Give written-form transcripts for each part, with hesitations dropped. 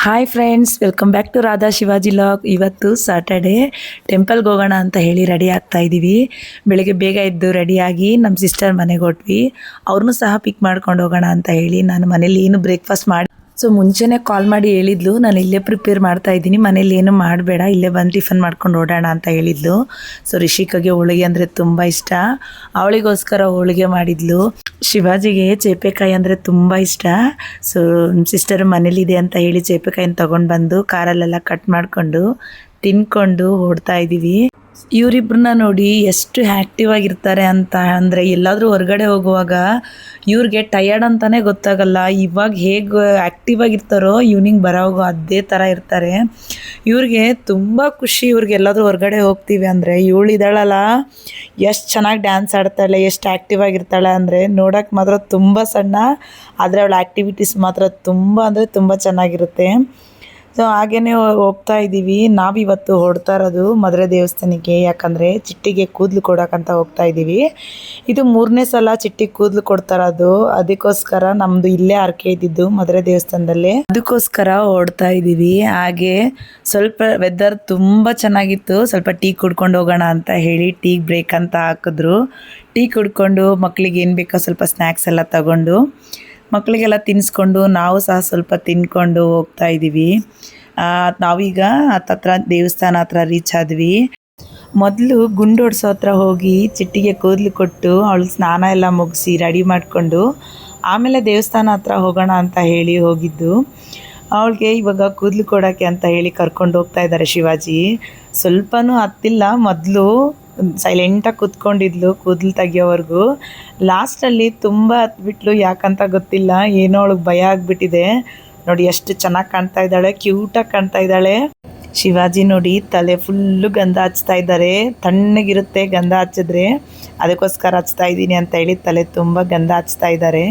Hi friends, welcome back to Radha Shivaji vlog. ಇವತ್ತು Saturday, ಟೆಂಪಲ್ಗೆ ಹೋಗೋಣ ಅಂತ ಹೇಳಿ ರೆಡಿ ಆಗ್ತಾ ಇದ್ದೀವಿ. ಬೆಳಗ್ಗೆ ಬೇಗ ಎದ್ದು ರೆಡಿಯಾಗಿ ನಮ್ಮ ಸಿಸ್ಟರ್ ಮನೆಗೆ ಹೊಟ್ವಿ. ಅವ್ರನ್ನೂ ಸಹ ಪಿಕ್ ಮಾಡ್ಕೊಂಡು ಹೋಗೋಣ ಅಂತ ಹೇಳಿ ನಾನು ಮನೇಲಿ ಏನು ಬ್ರೇಕ್ಫಾಸ್ಟ್ ಮಾಡಿ ಮುಂಚೆನೇ ಕಾಲ್ ಮಾಡಿ ಹೇಳಿದ್ಲು, ನಾನು ಇಲ್ಲೇ ಪ್ರಿಪೇರ್ ಮಾಡ್ತಾ ಇದ್ದೀನಿ, ಮನೇಲಿ ಏನು ಮಾಡಬೇಡ, ಇಲ್ಲೇ ಬಂದು ಟಿಫನ್ ಮಾಡ್ಕೊಂಡು ಓಡೋಣ ಅಂತ ಹೇಳಿದ್ಲು. ರಿಷಿಕಾಗೆ ಹೋಳಿಗೆ ಅಂದರೆ ತುಂಬ ಇಷ್ಟ. ಅವಳಿಗೋಸ್ಕರ ಹೋಳಿಗೆ ಮಾಡಿದ್ಲು. ಶಿವಾಜಿಗೆ ಚೇಪೆಕಾಯಿ ಅಂದರೆ ತುಂಬ ಇಷ್ಟ. ಸಿಸ್ಟರ್ ಮನೇಲಿದೆ ಅಂತ ಹೇಳಿ ಚೇಪೆಕಾಯಿನ ತೊಗೊಂಡು ಬಂದು ಕಾರಲ್ಲೆಲ್ಲ ಕಟ್ ಮಾಡಿಕೊಂಡು ತಿನ್ಕೊಂಡು ಓಡ್ತಾ ಇದ್ದೀವಿ. ಇವರಿಬ್ಬರನ್ನ ನೋಡಿ ಎಷ್ಟು ಆ್ಯಕ್ಟಿವ್ ಆಗಿರ್ತಾರೆ ಅಂತ ಅಂದರೆ, ಎಲ್ಲಾದರೂ ಹೊರಗಡೆ ಹೋಗುವಾಗ ಇವ್ರಿಗೆ ಟಯರ್ಡ್ ಅಂತಲೇ ಗೊತ್ತಾಗಲ್ಲ. ಇವಾಗ ಹೇಗೆ ಆ್ಯಕ್ಟಿವ್ ಆಗಿರ್ತಾರೋ ಈವ್ನಿಂಗ್ ಬರೋವಾಗ ಅದೇ ಥರ ಇರ್ತಾರೆ. ಇವ್ರಿಗೆ ತುಂಬ ಖುಷಿ. ಇವ್ರಿಗೆ ಎಲ್ಲಾದರೂ ಹೊರಗಡೆ ಹೋಗ್ತೀವಿ ಅಂದರೆ, ಇವಳಿದ್ದಾಳಲ್ಲ ಎಷ್ಟು ಚೆನ್ನಾಗಿ ಡ್ಯಾನ್ಸ್ ಆಡ್ತಾಳೆ, ಎಷ್ಟು ಆ್ಯಕ್ಟಿವ್ ಆಗಿರ್ತಾಳೆ ಅಂದರೆ, ನೋಡೋಕ್ಕೆ ಮಾತ್ರ ತುಂಬ ಸಣ್ಣ, ಆದರೆ ಅವಳ ಆ್ಯಕ್ಟಿವಿಟೀಸ್ ಮಾತ್ರ ತುಂಬ ಅಂದರೆ ತುಂಬ ಚೆನ್ನಾಗಿರುತ್ತೆ. ಹಾಗೇ ಹೋಗ್ತಾ ಇದ್ದೀವಿ. ನಾವಿವತ್ತು ಹೊಡ್ತಾ ಇರೋದು ಮಧುರೆ ದೇವಸ್ಥಾನಕ್ಕೆ. ಯಾಕಂದರೆ ಚಿಟ್ಟಿಗೆ ಕೂದಲು ಕೊಡೋಕ್ಕಂತ ಹೋಗ್ತಾ ಇದ್ದೀವಿ. ಇದು 3ನೇ ಸಲ ಚಿಟ್ಟಿಗೆ ಕೂದಲು ಕೊಡ್ತಾ ಇರೋದು. ಅದಕ್ಕೋಸ್ಕರ ನಮ್ಮದು ಇಲ್ಲೇ ಹರಕೆ ಇದ್ದಿದ್ದು ಮಧುರೆ ದೇವಸ್ಥಾನದಲ್ಲಿ, ಅದಕ್ಕೋಸ್ಕರ ಹೊಡ್ತಾ ಇದ್ದೀವಿ. ಹಾಗೆ ಸ್ವಲ್ಪ ವೆದರ್ ತುಂಬ ಚೆನ್ನಾಗಿತ್ತು. ಸ್ವಲ್ಪ ಟೀ ಕುಡ್ಕೊಂಡು ಹೋಗೋಣ ಅಂತ ಹೇಳಿ ಟೀಗೆ ಬ್ರೇಕ್ ಅಂತ ಹಾಕಿದ್ರು. ಟೀ ಕುಡ್ಕೊಂಡು ಮಕ್ಕಳಿಗೆ ಏನು ಬೇಕೋ ಸ್ವಲ್ಪ ಸ್ನ್ಯಾಕ್ಸ್ ಎಲ್ಲ ತಗೊಂಡು ಮಕ್ಕಳಿಗೆಲ್ಲ ತಿನ್ನಿಸ್ಕೊಂಡು ನಾವು ಸಹ ಸ್ವಲ್ಪ ತಿನ್ಕೊಂಡು ಹೋಗ್ತಾ ಇದ್ದೀವಿ. ನಾವೀಗ ಹತ್ರ ದೇವಸ್ಥಾನ ಹತ್ರ ರೀಚ್ ಆದ್ವಿ. ಮೊದಲು ಗುಂಡೋಡ್ಸೋ ಹತ್ರ ಹೋಗಿ ಚಿಟ್ಟಿಗೆ ಕೂದಲು ಕೊಟ್ಟು ಅವಳು ಸ್ನಾನ ಎಲ್ಲ ಮುಗಿಸಿ ರೆಡಿ ಮಾಡಿಕೊಂಡು ಆಮೇಲೆ ದೇವಸ್ಥಾನ ಹತ್ರ ಹೋಗೋಣ ಅಂತ ಹೇಳಿ ಹೋಗಿದ್ದು. ಅವಳಿಗೆ ಇವಾಗ ಕೂದಲು ಕೊಡೋಕ್ಕೆ ಅಂತ ಹೇಳಿ ಕರ್ಕೊಂಡು ಹೋಗ್ತಾ ಇದ್ದಾರೆ ಶಿವಾಜಿ. ಸ್ವಲ್ಪನೂ ಹತ್ತಿಲ್ಲ. ಮೊದಲು ಸೈಲೆಂಟಾಗಿ ಕೂತ್ಕೊಂಡಿದ್ಲು ಕೂದಲು ತೆಗಿಯೋವರೆಗೂ. ಲಾಸ್ಟಲ್ಲಿ ತುಂಬ ಹತ್ಬಿಟ್ಲು. ಯಾಕಂತ ಗೊತ್ತಿಲ್ಲ, ಏನೋ ಅವಳಿಗೆ ಭಯ ಆಗಿಬಿಟ್ಟಿದೆ. ನೋಡಿ ಎಷ್ಟು ಚೆನ್ನಾಗಿ ಕಾಣ್ತಾ ಇದ್ದಾಳೆ, ಕ್ಯೂಟಾಗಿ ಕಾಣ್ತಾ ಇದ್ದಾಳೆ. ಶಿವಾಜಿ ನೋಡಿ ತಲೆ ಫುಲ್ಲು ಗಂಧ ಹಚ್ತಾ ಇದ್ದಾರೆ. ತಣ್ಣಗಿರುತ್ತೆ ಗಂಧ ಹಚ್ಚಿದ್ರೆ, ಅದಕ್ಕೋಸ್ಕರ ಹಚ್ತಾ ಇದ್ದೀನಿ ಅಂತ ಹೇಳಿ ತಲೆ ತುಂಬ ಗಂಧ ಹಚ್ತಾ ಇದ್ದಾರೆ.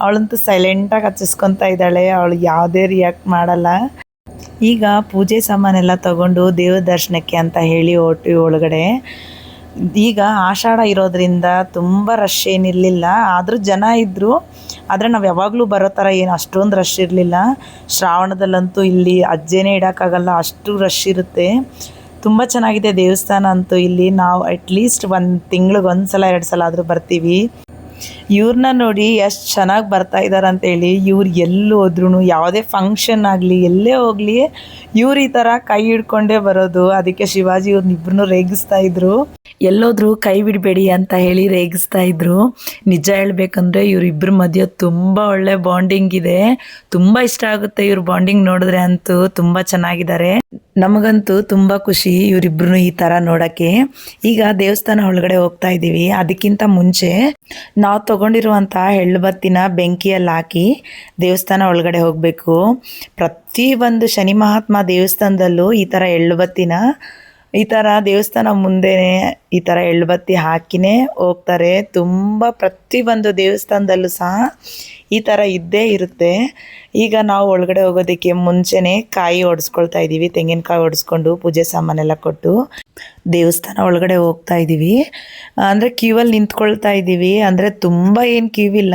ಅವಳಂತೂ ಸೈಲೆಂಟಾಗಿ ಹಚ್ಚಿಸ್ಕೊತಾ ಇದ್ದಾಳೆ. ಅವಳು ಯಾವುದೇ ರಿಯಾಕ್ಟ್ ಮಾಡಲ್ಲ. ಈಗ ಪೂಜೆ ಸಾಮಾನೆಲ್ಲ ತಗೊಂಡು ದೇವ್ರ ದರ್ಶನಕ್ಕೆ ಅಂತ ಹೇಳಿ ಹೊರಟ್ವಿ ಒಳಗಡೆ. ಈಗ ಆಷಾಢ ಇರೋದ್ರಿಂದ ತುಂಬ ರಶ್ ಏನಿರಲಿಲ್ಲ, ಆದರೂ ಜನ ಇದ್ದರು. ಆದರೆ ನಾವು ಯಾವಾಗಲೂ ಬರೋ ಥರ ಏನು ಅಷ್ಟೊಂದು ರಶ್ ಇರಲಿಲ್ಲ. ಶ್ರಾವಣದಲ್ಲಂತೂ ಇಲ್ಲಿ ಅಜ್ಜೆನೇ ಇಡೋಕ್ಕಾಗಲ್ಲ, ಅಷ್ಟು ರಶ್ ಇರುತ್ತೆ. ತುಂಬ ಚೆನ್ನಾಗಿದೆ ದೇವಸ್ಥಾನ ಅಂತೂ. ಇಲ್ಲಿ ನಾವು ಅಟ್ಲೀಸ್ಟ್ 1 ತಿಂಗ್ಳಿಗೆ 1 ಸಲ 2 ಸಲ ಆದರೂ ಬರ್ತೀವಿ. ಇವ್ರನ್ನ ನೋಡಿ ಎಷ್ಟು ಚೆನ್ನಾಗಿ ಬರ್ತಾ ಇದ್ದಾರೆ ಅಂತೇಳಿ. ಇವ್ರು ಎಲ್ಲಿ ಹೋದ್ರೂ, ಯಾವುದೇ ಫಂಕ್ಷನ್ ಆಗಲಿ ಎಲ್ಲೇ ಹೋಗಲಿ, ಇವ್ರು ಈ ಥರ ಕೈ ಹಿಡ್ಕೊಂಡೇ ಬರೋದು. ಅದಕ್ಕೆ ಶಿವಾಜಿ ಇವ್ರನ್ನಿಬ್ಬರನ್ನೂ ರೇಗಿಸ್ತಾ ಇದ್ರು. ಎಲ್ಲೋದ್ರೂ ಕೈ ಬಿಡಬೇಡಿ ಅಂತ ಹೇಳಿ ರೇಗಿಸ್ತಾ ಇದ್ರು. ನಿಜ ಹೇಳ್ಬೇಕಂದ್ರೆ ಇವರಿಬ್ಬರ ಮಧ್ಯೆ ತುಂಬ ಒಳ್ಳೆ ಬಾಂಡಿಂಗ್ ಇದೆ. ತುಂಬ ಇಷ್ಟ ಆಗುತ್ತೆ ಇವ್ರ ಬಾಂಡಿಂಗ್ ನೋಡಿದ್ರೆ. ಅಂತೂ ತುಂಬ ಚೆನ್ನಾಗಿದ್ದಾರೆ. ನಮಗಂತೂ ತುಂಬ ಖುಷಿ ಇವರಿಬ್ಬರು ಈ ಥರ ನೋಡೋಕ್ಕೆ. ಈಗ ದೇವಸ್ಥಾನ ಒಳಗಡೆ ಹೋಗ್ತಾ ಇದ್ದೀವಿ. ಅದಕ್ಕಿಂತ ಮುಂಚೆ ನಾವು ತೊಗೊಂಡಿರುವಂಥ ಎಳ್ಳುಬತ್ತಿನ ಬೆಂಕಿಯಲ್ಲಿ ಹಾಕಿ ದೇವಸ್ಥಾನ ಒಳಗಡೆ ಹೋಗಬೇಕು. ಪ್ರತಿಯೊಂದು ಶನಿ ಮಹಾತ್ಮ ದೇವಸ್ಥಾನದಲ್ಲೂ ಈ ಥರ ಎಳ್ಳುಬತ್ತಿನ ಈ ಥರ ದೇವಸ್ಥಾನ ಮುಂದೆನೇ ಈ ಥರ ಎಳ್ಳುಬತ್ತಿ ಹಾಕಿನೇ ಹೋಗ್ತಾರೆ. ತುಂಬ ಪ್ರತಿಯೊಂದು ದೇವಸ್ಥಾನದಲ್ಲೂ ಸಹ ಈ ಥರ ಇದ್ದೇ ಇರುತ್ತೆ. ಈಗ ನಾವು ಒಳಗಡೆ ಹೋಗೋದಕ್ಕೆ ಮುಂಚೆನೇ ಕಾಯಿ ಹೊಡೆಸ್ಕೊಳ್ತಾ ಇದ್ದೀವಿ. ತೆಂಗಿನಕಾಯಿ ಹೊಡೆಸ್ಕೊಂಡು ಪೂಜೆ ಸಾಮಾನೆಲ್ಲ ಕೊಟ್ಟು ದೇವಸ್ಥಾನ ಒಳಗಡೆ ಹೋಗ್ತಾ ಇದ್ದೀವಿ. ಅಂದರೆ ಕ್ಯೂವಲ್ಲಿ ನಿಂತ್ಕೊಳ್ತಾ ಇದ್ದೀವಿ. ಅಂದರೆ ತುಂಬ ಏನು ಕ್ಯೂ ಇಲ್ಲ,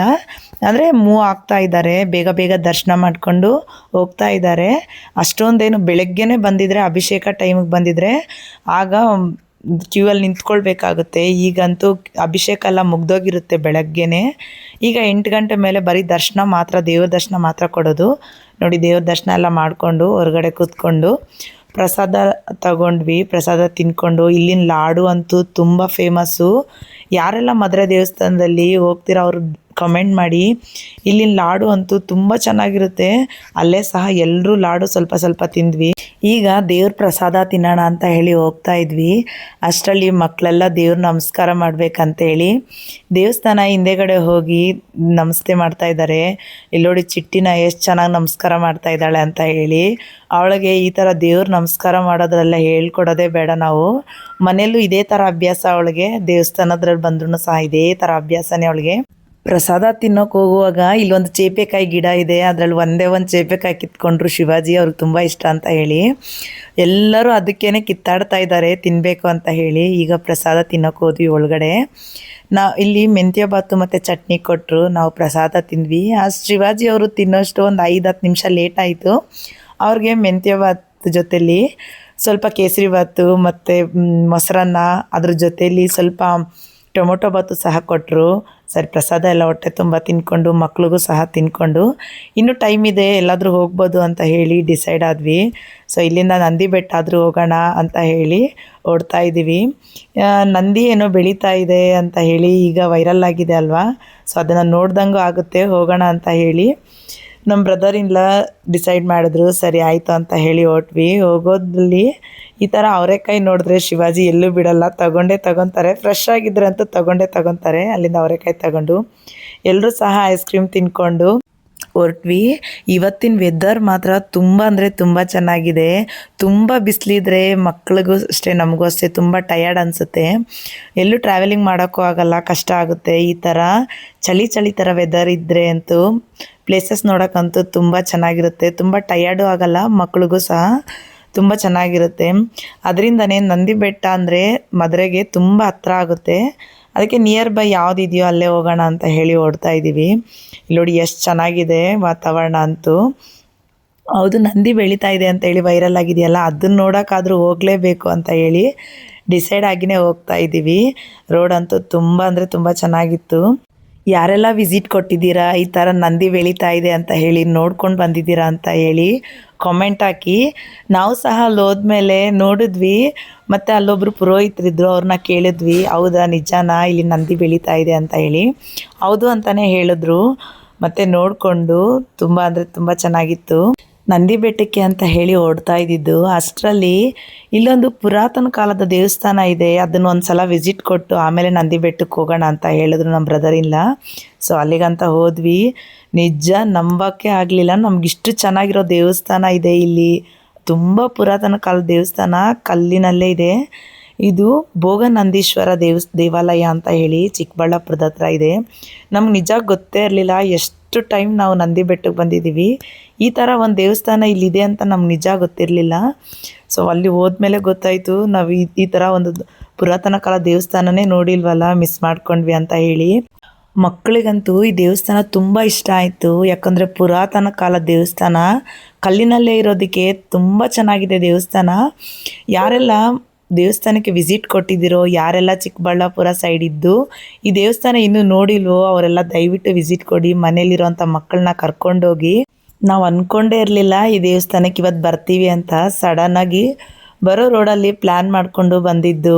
ಅಂದರೆ ಮೂವ್ ಆಗ್ತಾ ಇದ್ದಾರೆ. ಬೇಗ ಬೇಗ ದರ್ಶನ ಮಾಡಿಕೊಂಡು ಹೋಗ್ತಾ ಇದ್ದಾರೆ. ಅಷ್ಟೊಂದೇನು ಬೆಳಗ್ಗೆನೇ ಬಂದಿದ್ರೆ, ಅಭಿಷೇಕ ಟೈಮಿಗೆ ಬಂದಿದ್ರೆ ಆಗ ಕ್ಯೂವಲ್ಲಿ ನಿಂತ್ಕೊಳ್ಬೇಕಾಗುತ್ತೆ. ಈಗಂತೂ ಅಭಿಷೇಕ ಎಲ್ಲ ಮುಗ್ದೋಗಿರುತ್ತೆ ಬೆಳಗ್ಗೆನೇ. ಈಗ 8 ಗಂಟೆ ಮೇಲೆ ಬರೀ ದರ್ಶನ ಮಾತ್ರ, ದೇವ್ರ ದರ್ಶನ ಮಾತ್ರ ಕೊಡೋದು. ನೋಡಿ ದೇವ್ರ ದರ್ಶನ ಎಲ್ಲ ಮಾಡಿಕೊಂಡು ಹೊರಗಡೆ ಕೂತ್ಕೊಂಡು ಪ್ರಸಾದ ತಗೊಂಡ್ವಿ. ಪ್ರಸಾದ ತಿನ್ಕೊಂಡು, ಇಲ್ಲಿನ ಲಾಡು ಅಂತೂ ತುಂಬ ಫೇಮಸ್ಸು. ಯಾರೆಲ್ಲ ಮಧುರೆ ದೇವಸ್ಥಾನದಲ್ಲಿ ಹೋಗ್ತೀರಾ ಅವರು ಕಮೆಂಟ್ ಮಾಡಿ. ಇಲ್ಲಿನ ಲಾಡು ಅಂತೂ ತುಂಬ ಚೆನ್ನಾಗಿರುತ್ತೆ. ಅಲ್ಲೇ ಸಹ ಎಲ್ಲರೂ ಲಾಡು ಸ್ವಲ್ಪ ಸ್ವಲ್ಪ ತಿಂದ್ವಿ. ಈಗ ದೇವ್ರ ಪ್ರಸಾದ ತಿನ್ನೋಣ ಅಂತ ಹೇಳಿ ಹೋಗ್ತಾ ಇದ್ವಿ. ಅಷ್ಟರಲ್ಲಿ ಮಕ್ಕಳೆಲ್ಲ ದೇವ್ರ ನಮಸ್ಕಾರ ಮಾಡಬೇಕಂತೇಳಿ ದೇವಸ್ಥಾನ ಹಿಂದೆಗಡೆ ಹೋಗಿ ನಮಸ್ತೆ ಮಾಡ್ತಾ ಇದ್ದಾರೆ. ಇಲ್ಲೋಡಿ ಚಿಟ್ಟಿನ ಎಷ್ಟು ಚೆನ್ನಾಗಿ ನಮಸ್ಕಾರ ಮಾಡ್ತಾ ಇದ್ದಾಳೆ ಅಂತ ಹೇಳಿ. ಅವಳಿಗೆ ಈ ಥರ ದೇವ್ರ ನಮಸ್ಕಾರ ಮಾಡೋದ್ರೆಲ್ಲ ಹೇಳ್ಕೊಡೋದೇ ಬೇಡ. ನಾವು ಮನೆಯಲ್ಲೂ ಇದೇ ಥರ ಅಭ್ಯಾಸ ಅವಳಿಗೆ. ದೇವಸ್ಥಾನದ್ರಲ್ಲಿ ಬಂದ್ರೂ ಸಹ ಇದೇ ಥರ ಅಭ್ಯಾಸನೇ ಅವಳಿಗೆ. ಪ್ರಸಾದ ತಿನ್ನೋಕೆ ಹೋಗುವಾಗ ಇಲ್ಲೊಂದು ಚೇಪೆಕಾಯಿ ಗಿಡ ಇದೆ, ಅದರಲ್ಲಿ ಒಂದೇ ಒಂದು ಚೇಪೆಕಾಯಿ ಕಿತ್ಕೊಂಡ್ರು ಶಿವಾಜಿ. ಅವ್ರಿಗೆ ತುಂಬ ಇಷ್ಟ ಅಂತ ಹೇಳಿ ಎಲ್ಲರೂ ಅದಕ್ಕೇ ಕಿತ್ತಾಡ್ತಾ ಇದ್ದಾರೆ ತಿನ್ನಬೇಕು ಅಂತ ಹೇಳಿ. ಈಗ ಪ್ರಸಾದ ತಿನ್ನೋಕೆ ಹೋದ್ವಿ ಒಳಗಡೆ. ಇಲ್ಲಿ ಮೆಂತ್ಯ ಬಾತು ಮತ್ತು ಚಟ್ನಿ ಕೊಟ್ಟರು. ನಾವು ಪ್ರಸಾದ ತಿಂದ್ವಿ. ಶಿವಾಜಿ ಅವರು ತಿನ್ನೋಷ್ಟು ಒಂದು 5-10 ನಿಮಿಷ ಲೇಟ್ ಆಯಿತು. ಅವ್ರಿಗೆ ಮೆಂತ್ಯ ಭಾತ್ ಜೊತೆಲಿ ಸ್ವಲ್ಪ ಕೇಸರಿ ಭಾತು ಮತ್ತು ಮೊಸರನ್ನ, ಅದ್ರ ಜೊತೆಯಲ್ಲಿ ಸ್ವಲ್ಪ ಟೊಮೊಟೊ ಭಾತು ಸಹ ಕೊಟ್ಟರು. ಸರಿ, ಪ್ರಸಾದ ಎಲ್ಲ ಹೊಟ್ಟೆ ತುಂಬ ತಿಂದ್ಕೊಂಡು ಮಕ್ಳಿಗೂ ಸಹ ತಿಂದ್ಕೊಂಡು ಇನ್ನೂ ಟೈಮ್ ಇದೆ ಎಲ್ಲಾದರೂ ಹೋಗ್ಬೋದು ಅಂತ ಹೇಳಿ ಡಿಸೈಡ್ ಆದ್ವಿ. ಸೊ ಇಲ್ಲಿಂದ ನಂದಿ ಬೆಟ್ಟ ಆದರೂ ಹೋಗೋಣ ಅಂತ ಹೇಳಿ ಓಡ್ತಾ ಇದ್ದೀವಿ. ನಂದಿ ಏನೋ ಬೆಳೀತಾ ಇದೆ ಅಂತ ಹೇಳಿ ಈಗ ವೈರಲ್ ಆಗಿದೆ ಅಲ್ವಾ, ಸೊ ಅದನ್ನು ನೋಡ್ದಂಗೂ ಆಗುತ್ತೆ, ಹೋಗೋಣ ಅಂತ ಹೇಳಿ ನಮ್ಮ ಬ್ರದರ್ ಇನ್ ಲಾ ಡಿಸೈಡ್ ಮಾಡಿದ್ರು. ಸರಿ ಆಯಿತು ಅಂತ ಹೇಳಿ ಹೊರಟ್ವಿ. ಹೋಗೋದ್ರಲ್ಲಿ ಈ ಥರ ಅವರೆಕಾಯಿ ನೋಡಿದ್ರೆ ಶಿವಾಜಿ ಎಲ್ಲೂ ಬಿಡಲ್ಲ, ತಗೊತಾರೆ. ಫ್ರೆಶ್ ಆಗಿದ್ರೆ ಅಂತೂ ತಗೊತಾರೆ. ಅಲ್ಲಿಂದ ಅವರೆಕಾಯಿ ತಗೊಂಡು ಎಲ್ಲರೂ ಸಹ ಐಸ್ ಕ್ರೀಮ್ ತಿನ್ಕೊಂಡು ಹೊರಟ್ವಿ. ಇವತ್ತಿನ ವೆದರ್ ಮಾತ್ರ ತುಂಬ ಅಂದರೆ ತುಂಬ ಚೆನ್ನಾಗಿದೆ. ತುಂಬ ಬಿಸಿಲಿದ್ರೆ ಮಕ್ಳಿಗೂ ಅಷ್ಟೇ ನಮಗೂ ಅಷ್ಟೇ ತುಂಬ ಟಯರ್ಡ್ ಅನಿಸುತ್ತೆ. ಎಲ್ಲೂ ಟ್ರಾವೆಲಿಂಗ್ ಮಾಡೋಕ್ಕೂ ಆಗಲ್ಲ, ಕಷ್ಟ ಆಗುತ್ತೆ. ಈ ಥರ ಚಳಿ ಥರ ವೆದರ್ ಇದ್ದರೆ ಅಂತೂ ಪ್ಲೇಸಸ್ ನೋಡೋಕ್ಕಂತೂ ತುಂಬ ಚೆನ್ನಾಗಿರುತ್ತೆ. ತುಂಬ ಟಯರ್ಡು ಆಗಲ್ಲ, ಮಕ್ಳಿಗೂ ಸಹ ತುಂಬ ಚೆನ್ನಾಗಿರುತ್ತೆ. ಅದರಿಂದನೇ ನಂದಿ ಬೆಟ್ಟ ಅಂದರೆ ಮದುವೆಗೆ ತುಂಬ ಹತ್ರ ಆಗುತ್ತೆ. ಅದಕ್ಕೆ ನಿಯರ್ ಬೈ ಯಾವುದಿದೆಯೋ ಅಲ್ಲೇ ಹೋಗೋಣ ಅಂತ ಹೇಳಿ ಓಡ್ತಾ ಇದ್ದೀವಿ. ಇಲ್ಲಿ ನೋಡಿ ಎಷ್ಟು ಚೆನ್ನಾಗಿದೆ ವಾತಾವರಣ ಅಂತೂ. ಹೌದು, ನಂದಿ ಬೆಳೀತಾ ಇದೆ ಅಂತ ಹೇಳಿ ವೈರಲ್ ಆಗಿದೆಯಲ್ಲ, ಅದನ್ನ ನೋಡೋಕ್ಕಾದರೂ ಹೋಗಲೇಬೇಕು ಅಂತ ಹೇಳಿ ಡಿಸೈಡ್ ಆಗಿನೇ ಹೋಗ್ತಾ ಇದ್ದೀವಿ. ರೋಡ್ ಅಂತೂ ತುಂಬ ಅಂದರೆ ತುಂಬ ಚೆನ್ನಾಗಿತ್ತು. ಯಾರೆಲ್ಲ ವಿಸಿಟ್ ಕೊಟ್ಟಿದ್ದೀರಾ, ಈ ಥರ ನಂದಿ ಬೆಳೀತಾ ಇದೆ ಅಂತ ಹೇಳಿ ನೋಡ್ಕೊಂಡು ಬಂದಿದ್ದೀರಾ ಅಂತ ಹೇಳಿ ಕಾಮೆಂಟ್ ಹಾಕಿ. ನಾವು ಸಹ ಅಲ್ಲಿ ಹೋದ್ಮೇಲೆ ನೋಡಿದ್ವಿ, ಮತ್ತು ಅಲ್ಲೊಬ್ಬರು ಪುರೋಹಿತರಿದ್ದರು, ಅವ್ರನ್ನ ಕೇಳಿದ್ವಿ, ಹೌದಾ ನಿಜಾನಾ ಇಲ್ಲಿ ನಂದಿ ಬೆಳೀತಾ ಇದೆ ಅಂತ ಹೇಳಿ. ಹೌದು ಅಂತಲೇ ಹೇಳಿದ್ರು. ಮತ್ತು ನೋಡಿಕೊಂಡು ತುಂಬ ಅಂದರೆ ತುಂಬ ಚೆನ್ನಾಗಿತ್ತು. ನಂದಿ ಬೆಟ್ಟಕ್ಕೆ ಅಂತ ಹೇಳಿ ಓಡ್ತಾ ಇದ್ದಿದ್ದು ಅಷ್ಟರಲ್ಲಿ ಇಲ್ಲೊಂದು ಪುರಾತನ ಕಾಲದ ದೇವಸ್ಥಾನ ಇದೆ, ಅದನ್ನು ಒಂದು ಸಲ ವಿಸಿಟ್ ಕೊಟ್ಟು ಆಮೇಲೆ ನಂದಿ ಬೆಟ್ಟಕ್ಕೆ ಹೋಗೋಣ ಅಂತ ಹೇಳಿದ್ರು ನಮ್ಮ ಬ್ರದರ್ ಇಲ್ಲ. ಸೊ ಅಲ್ಲಿಗಂತ ಹೋದ್ವಿ. ನಿಜ ನಂಬೋಕ್ಕೆ ಆಗಲಿಲ್ಲ, ನಮಗಿಷ್ಟು ಚೆನ್ನಾಗಿರೋ ದೇವಸ್ಥಾನ ಇದೆ ಇಲ್ಲಿ. ತುಂಬ ಪುರಾತನ ಕಾಲದ ದೇವಸ್ಥಾನ, ಕಲ್ಲಿನಲ್ಲೇ ಇದೆ. ಇದು ಭೋಗನಂದೀಶ್ವರ ದೇವಾಲಯ ಅಂತ ಹೇಳಿ ಚಿಕ್ಕಬಳ್ಳಾಪುರದ ಹತ್ರ ಇದೆ. ನಮ್ಗೆ ನಿಜ ಗೊತ್ತೇ ಇರಲಿಲ್ಲ, ಎಷ್ಟು ಟೈಮ್ ನಾವು ನಂದಿ ಬೆಟ್ಟಕ್ಕೆ ಬಂದಿದ್ದೀವಿ, ಈ ಥರ ಒಂದು ದೇವಸ್ಥಾನ ಇಲ್ಲಿದೆ ಅಂತ ನಮ್ಗೆ ನಿಜ ಗೊತ್ತಿರಲಿಲ್ಲ. ಸೊ ಅಲ್ಲಿ ಹೋದ್ಮೇಲೆ ಗೊತ್ತಾಯಿತು, ನಾವು ಈ ಥರ ಒಂದು ಪುರಾತನ ಕಾಲ ದೇವಸ್ಥಾನನೇ ನೋಡಿಲ್ವಲ್ಲ, ಮಿಸ್ ಮಾಡ್ಕೊಂಡ್ವಿ ಅಂತ ಹೇಳಿ. ಮಕ್ಕಳಿಗಂತೂ ಈ ದೇವಸ್ಥಾನ ತುಂಬ ಇಷ್ಟ ಆಯಿತು. ಯಾಕಂದರೆ ಪುರಾತನ ಕಾಲ ದೇವಸ್ಥಾನ, ಕಲ್ಲಿನಲ್ಲೇ ಇರೋದಕ್ಕೆ ತುಂಬ ಚೆನ್ನಾಗಿದೆ ದೇವಸ್ಥಾನ. ಯಾರೆಲ್ಲ ದೇವಸ್ಥಾನಕ್ಕೆ ವಿಸಿಟ್ ಕೊಟ್ಟಿದ್ದೀರೋ, ಯಾರೆಲ್ಲ ಚಿಕ್ಕಬಳ್ಳಾಪುರ ಸೈಡ್ ಇದ್ದು ಈ ದೇವಸ್ಥಾನ ಇನ್ನೂ ನೋಡಿಲ್ವೋ ಅವರೆಲ್ಲ ದಯವಿಟ್ಟು ವಿಸಿಟ್ ಕೊಡಿ. ಮನೇಲಿರೋಂಥ ಮಕ್ಕಳನ್ನ ಕರ್ಕೊಂಡೋಗಿ. ನಾವು ಅಂದ್ಕೊಂಡೇ ಇರಲಿಲ್ಲ ಈ ದೇವಸ್ಥಾನಕ್ಕೆ ಇವತ್ತು ಬರ್ತೀವಿ ಅಂತ. ಸಡನ್ನಾಗಿ ಬರೋ ರೋಡಲ್ಲಿ ಪ್ಲ್ಯಾನ್ ಮಾಡಿಕೊಂಡು ಬಂದಿದ್ದು.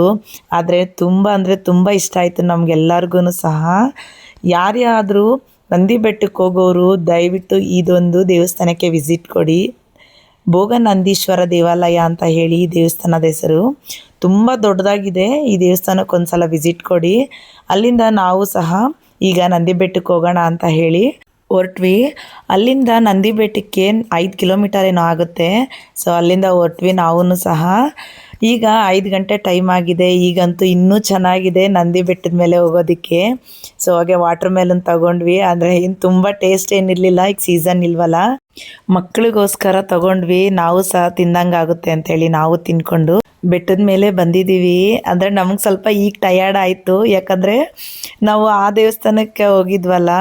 ಆದರೆ ತುಂಬ ಅಂದರೆ ತುಂಬ ಇಷ್ಟ ಆಯಿತು ನಮಗೆಲ್ಲರಿಗೂ ಸಹ. ಯಾರ್ಯಾದರೂ ನಂದಿ ಬೆಟ್ಟಕ್ಕೆ ಹೋಗೋರು ದಯವಿಟ್ಟು ಇದೊಂದು ದೇವಸ್ಥಾನಕ್ಕೆ ವಿಸಿಟ್ ಕೊಡಿ. ಭೋಗನಂದೀಶ್ವರ ದೇವಾಲಯ ಅಂತ ಹೇಳಿ ಈ ದೇವಸ್ಥಾನದ ಹೆಸರು. ತುಂಬ ದೊಡ್ಡದಾಗಿದೆ. ಈ ದೇವಸ್ಥಾನಕ್ಕೆ ಒಂದು ಸಲ ವಿಸಿಟ್ ಕೊಡಿ. ಅಲ್ಲಿಂದ ನಾವು ಸಹ ಈಗ ನಂದಿ ಬೆಟ್ಟಕ್ಕೆ ಹೋಗೋಣ ಅಂತ ಹೇಳಿ ಹೊರಟ್ವಿ. ಅಲ್ಲಿಂದ ನಂದಿ ಬೆಟ್ಟಕ್ಕೆ 5 ಕಿಲೋಮೀಟರ್ ಏನೋ ಆಗುತ್ತೆ. ಸೊ ಅಲ್ಲಿಂದ ಹೊರಟ್ವಿ ನಾವು ಸಹ. ಈಗ 5 ಗಂಟೆ ಟೈಮ್ ಆಗಿದೆ. ಈಗಂತೂ ಇನ್ನೂ ಚೆನ್ನಾಗಿದೆ ನಂದಿ ಬೆಟ್ಟದ ಮೇಲೆ ಹೋಗೋದಕ್ಕೆ. ಸೊ ಹಾಗೆ ವಾಟರ್ ಮೆಲನ್ ತಗೊಂಡ್ವಿ. ಅಂದರೆ ಏನು ತುಂಬ ಟೇಸ್ಟ್ ಏನಿರಲಿಲ್ಲ, ಈಗ ಸೀಸನ್ ಇಲ್ವಲ್ಲ. ಮಕ್ಕಳಿಗೋಸ್ಕರ ತಗೊಂಡ್ವಿ, ನಾವು ಸಹ ತಿಂದಂಗಾಗುತ್ತೆ ಅಂತೇಳಿ ನಾವು ತಿನ್ಕೊಂಡು ಬೆಟ್ಟದ ಮೇಲೆ ಬಂದಿದ್ದೀವಿ. ಅಂದರೆ ನಮಗೆ ಸ್ವಲ್ಪ ಈಗ ಟಯರ್ಡ್ ಆಯಿತು, ಯಾಕಂದರೆ ನಾವು ಆ ದೇವಸ್ಥಾನಕ್ಕೆ ಹೋಗಿದ್ವಲ್ಲ,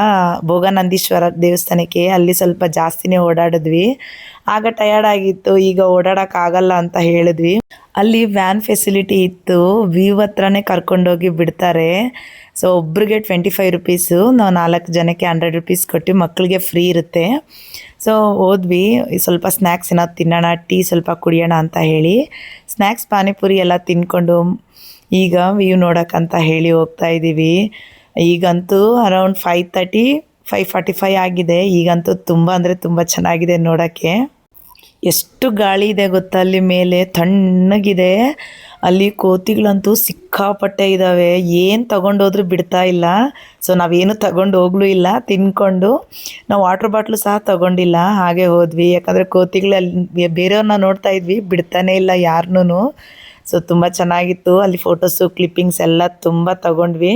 ಭೋಗನಂದೀಶ್ವರ ದೇವಸ್ಥಾನಕ್ಕೆ, ಅಲ್ಲಿ ಸ್ವಲ್ಪ ಜಾಸ್ತಿನೇ ಓಡಾಡಿದ್ವಿ. ಆಗ ಟಯರ್ಡ್ ಆಗಿತ್ತು. ಈಗ ಓಡಾಡೋಕ್ಕಾಗಲ್ಲ ಅಂತ ಹೇಳಿದ್ವಿ. ಅಲ್ಲಿ ವ್ಯಾನ್ ಫೆಸಿಲಿಟಿ ಇತ್ತು, ವ್ಯೂ ಹತ್ರನೇ ಕರ್ಕೊಂಡೋಗಿ ಬಿಡ್ತಾರೆ. ಸೊ ಒಬ್ರಿಗೆ 25 ರುಪೀಸು, ನಾವು 4 ಜನಕ್ಕೆ 100 ರುಪೀಸ್ ಕೊಟ್ಟು ಮಕ್ಕಳಿಗೆ ಫ್ರೀ ಇರುತ್ತೆ. ಸೊ ಹೋದ್ವಿ, ಸ್ವಲ್ಪ ಸ್ನ್ಯಾಕ್ಸ್ ಏನಾದ್ರು ತಿನ್ನೋಣ, ಟೀ ಸ್ವಲ್ಪ ಕುಡಿಯೋಣ ಅಂತ ಹೇಳಿ ಸ್ನ್ಯಾಕ್ಸ್ ಪಾನಿಪುರಿ ಎಲ್ಲ ತಿನ್ಕೊಂಡು ಈಗ ವ್ಯೂ ನೋಡೋಕ್ಕಂತ ಹೇಳಿ ಹೋಗ್ತಾ ಇದ್ದೀವಿ. ಈಗಂತೂ ಅರೌಂಡ್ 5:30 5:45 ಆಗಿದೆ. ಈಗಂತೂ ತುಂಬ ಅಂದರೆ ತುಂಬ ಚೆನ್ನಾಗಿದೆ ನೋಡೋಕ್ಕೆ. ಎಷ್ಟು ಗಾಳಿ ಇದೆ ಗೊತ್ತಾ, ಅಲ್ಲಿ ಮೇಲೆ ತಣ್ಣಗಿದೆ. ಅಲ್ಲಿ ಕೋತಿಗಳಂತೂ ಸಿಕ್ಕಾಪಟ್ಟೆ ಇದ್ದಾವೆ, ಏನು ತಗೊಂಡೋದ್ರೂ ಬಿಡ್ತಾ ಇಲ್ಲ. ಸೊ ನಾವೇನು ತಗೊಂಡು ಹೋಗ್ಲೂ ಇಲ್ಲ, ತಿನ್ಕೊಂಡು ನಾವು ವಾಟ್ರ್ ಬಾಟ್ಲು ಸಹ ತಗೊಂಡಿಲ್ಲ, ಹಾಗೆ ಹೋದ್ವಿ. ಯಾಕಂದರೆ ಕೋತಿಗಳಲ್ಲಿ ಬೇರೆಯವ್ರನ್ನ ನೋಡ್ತಾ ಇದ್ವಿ, ಬಿಡ್ತಾನೇ ಇಲ್ಲ ಯಾರನ್ನೂ. ಸೊ ತುಂಬ ಚೆನ್ನಾಗಿತ್ತು. ಅಲ್ಲಿ ಫೋಟೋಸು ಕ್ಲಿಪ್ಪಿಂಗ್ಸ್ ಎಲ್ಲ ತುಂಬ ತಗೊಂಡ್ವಿ.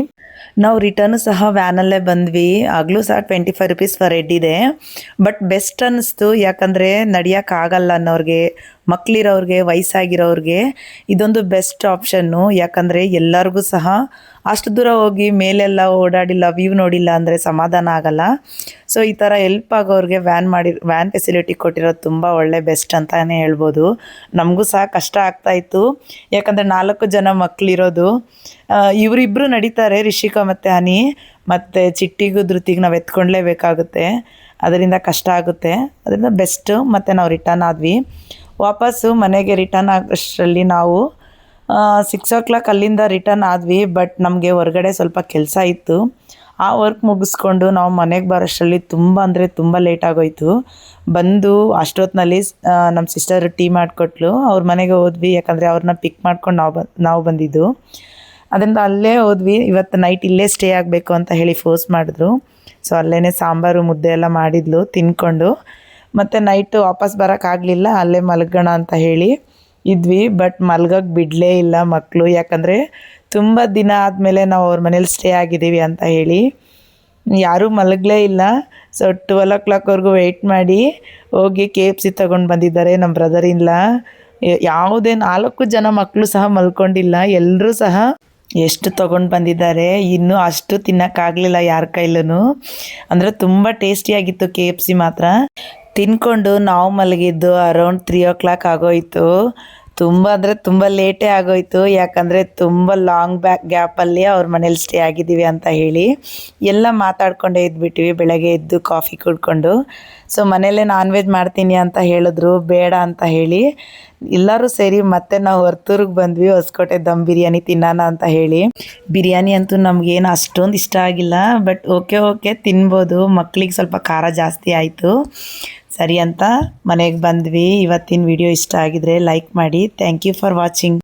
ನಾವು ರಿಟರ್ನು ಸಹ ವ್ಯಾನಲ್ಲೇ ಬಂದ್ವಿ. ಆಗಲೂ ಸಹ 25 ರುಪೀಸ್ ಫರ್ ಹೆಡ್ ಇದೆ. ಬಟ್ ಬೆಸ್ಟ್ ಅನ್ನಿಸ್ತು, ಯಾಕಂದರೆ ನಡೆಯೋಕ್ಕಾಗಲ್ಲ ಅನ್ನೋರಿಗೆ, ಮಕ್ಕಳಿರೋರಿಗೆ, ವಯಸ್ಸಾಗಿರೋರಿಗೆ ಇದೊಂದು ಬೆಸ್ಟ್ ಆಪ್ಷನ್ನು. ಯಾಕಂದರೆ ಎಲ್ಲರಿಗೂ ಸಹ ಅಷ್ಟು ದೂರ ಹೋಗಿ ಮೇಲೆಲ್ಲ ಓಡಾಡಿಲ್ಲ, ವ್ಯೂ ನೋಡಿಲ್ಲ ಅಂದರೆ ಸಮಾಧಾನ ಆಗಲ್ಲ. ಸೊ ಈ ಥರ ಹೆಲ್ಪ್ ಆಗೋರಿಗೆ ವ್ಯಾನ್ ಫೆಸಿಲಿಟಿ ಕೊಟ್ಟಿರೋದು ತುಂಬ ಒಳ್ಳೆ ಬೆಸ್ಟ್ ಅಂತಲೇ ಹೇಳ್ಬೋದು. ನಮಗೂ ಸಹ ಕಷ್ಟ ಆಗ್ತಾಯಿತ್ತು, ಯಾಕಂದರೆ 4 ಜನ ಮಕ್ಕಳಿರೋದು. ಇವರಿಬ್ಬರು ನಡೀತಾರೆ, ರಿಷಿಕಾ ಮತ್ತು ಹನಿ, ಮತ್ತು ಚಿಟ್ಟಿಗೂ ಧೃತಿಗೆ ನಾವು ಎತ್ಕೊಂಡ್ಲೇಬೇಕಾಗುತ್ತೆ, ಅದರಿಂದ ಕಷ್ಟ ಆಗುತ್ತೆ. ಅದರಿಂದ ಬೆಸ್ಟು. ಮತ್ತು ನಾವು ರಿಟರ್ನ್ ಆದ್ವಿ. ವಾಪಸ್ಸು ಮನೆಗೆ ರಿಟರ್ನ್ ಆಗೋಷ್ಟರಲ್ಲಿ ನಾವು 6 o'clock ಅಲ್ಲಿಂದ ರಿಟರ್ನ್ ಆದ್ವಿ. ಬಟ್ ನಮಗೆ ಹೊರಗಡೆ ಸ್ವಲ್ಪ ಕೆಲಸ ಇತ್ತು. ಆ ವರ್ಕ್ ಮುಗಿಸ್ಕೊಂಡು ನಾವು ಮನೆಗೆ ಬರೋಷ್ಟರಲ್ಲಿ ತುಂಬ ಅಂದರೆ ತುಂಬ ಲೇಟ್ ಆಗೋಯಿತು. ಬಂದು ಅಷ್ಟೊತ್ತಿನಲ್ಲಿ ನಮ್ಮ ಸಿಸ್ಟರ್ ಟೀ ಮಾಡಿಕೊಟ್ಲು. ಅವ್ರ ಮನೆಗೆ ಹೋದ್ವಿ, ಯಾಕಂದರೆ ಅವ್ರನ್ನ ಪಿಕ್ ಮಾಡ್ಕೊಂಡು ನಾವು ಬಂದಿದ್ದು. ಅದರಿಂದ ಅಲ್ಲೇ ಹೋದ್ವಿ. ಇವತ್ತು ನೈಟ್ ಇಲ್ಲೇ ಸ್ಟೇ ಆಗಬೇಕು ಅಂತ ಹೇಳಿ ಫೋರ್ಸ್ ಮಾಡಿದ್ರು. ಸೊ ಅಲ್ಲೇ ಸಾಂಬಾರು ಮುದ್ದೆ ಎಲ್ಲ ಮಾಡಿದ್ಲು, ತಿಂದ್ಕೊಂಡು. ಮತ್ತು ನೈಟು ವಾಪಸ್ ಬರೋಕ್ಕಾಗಲಿಲ್ಲ, ಅಲ್ಲೇ ಮಲಗೋಣ ಅಂತ ಹೇಳಿ ಇದ್ವಿ. ಬಟ್ ಮಲ್ಗೋಕ್ಕೆ ಬಿಡಲೇ ಇಲ್ಲ ಮಕ್ಕಳು, ಯಾಕಂದರೆ ತುಂಬ ದಿನ ಆದಮೇಲೆ ನಾವು ಅವ್ರ ಮನೇಲಿ ಸ್ಟೇ ಆಗಿದ್ದೀವಿ ಅಂತ ಹೇಳಿ ಯಾರೂ ಮಲಗಲೇ ಇಲ್ಲ. ಸೊ 12 o'clockವರೆಗೂ ವೆಯ್ಟ್ ಮಾಡಿ ಹೋಗಿ KFC ತೊಗೊಂಡು ಬಂದಿದ್ದಾರೆ ನಮ್ಮ ಬ್ರದರ್ ಇಲ್ಲ. ಯಾವುದೇ 4 ಜನ ಮಕ್ಕಳು ಸಹ ಮಲ್ಕೊಂಡಿಲ್ಲ, ಎಲ್ಲರೂ ಸಹ ಎಷ್ಟು ತೊಗೊಂಡು ಬಂದಿದ್ದಾರೆ. ಇನ್ನೂ ಅಷ್ಟು ತಿನ್ನೋಕ್ಕಾಗಲಿಲ್ಲ ಯಾರ ಕೈಲೂ. ಅಂದರೆ ತುಂಬ ಟೇಸ್ಟಿಯಾಗಿತ್ತು KFC ಮಾತ್ರ. ತಿನ್ಕೊಂಡು ನಾವು ಮಲಗಿದ್ದು ಅರೌಂಡ್ 3 o'clock ಆಗೋಯಿತು. ತುಂಬ ಅಂದರೆ ತುಂಬ ಲೇಟೇ ಆಗೋಯಿತು, ಯಾಕಂದರೆ ತುಂಬ ಲಾಂಗ್ ಗ್ಯಾಪಲ್ಲಿ ಅವ್ರ ಮನೇಲಿ ಸ್ಟೇ ಆಗಿದ್ದೀವಿ ಅಂತ ಹೇಳಿ ಎಲ್ಲ ಮಾತಾಡ್ಕೊಂಡೇ ಇದ್ಬಿಟ್ವಿ. ಬೆಳಗ್ಗೆ ಎದ್ದು ಕಾಫಿ ಕುಡ್ಕೊಂಡು. ಸೊ ಮನೇಲೇ ನಾನ್ ವೆಜ್ ಮಾಡ್ತೀನಿ ಅಂತ ಹೇಳಿದ್ರು, ಬೇಡ ಅಂತ ಹೇಳಿ ಎಲ್ಲರೂ ಸೇರಿ ಮತ್ತೆ ನಾವು ಹೊರ್ತೂರಿಗೆ ಬಂದ್ವಿ, ಹೊಸಕೋಟೆ ದಮ್ ಬಿರಿಯಾನಿ ತಿನ್ನೋಣ ಅಂತ ಹೇಳಿ. ಬಿರಿಯಾನಿ ಅಂತೂ ನಮಗೇನು ಅಷ್ಟೊಂದು ಇಷ್ಟ ಆಗಿಲ್ಲ, ಬಟ್ ಓಕೆ ತಿನ್ಬೋದು. ಮಕ್ಕಳಿಗೆ ಸ್ವಲ್ಪ ಖಾರ ಜಾಸ್ತಿ ಆಯಿತು, ಸರಿ ಅಂತ ಮನೆಗೆ ಬಂದ್ವಿ. ಇವತ್ತಿನ ವಿಡಿಯೋ ಇಷ್ಟ ಆಗಿದ್ರೆ ಲೈಕ್ ಮಾಡಿ. Thank you for watching.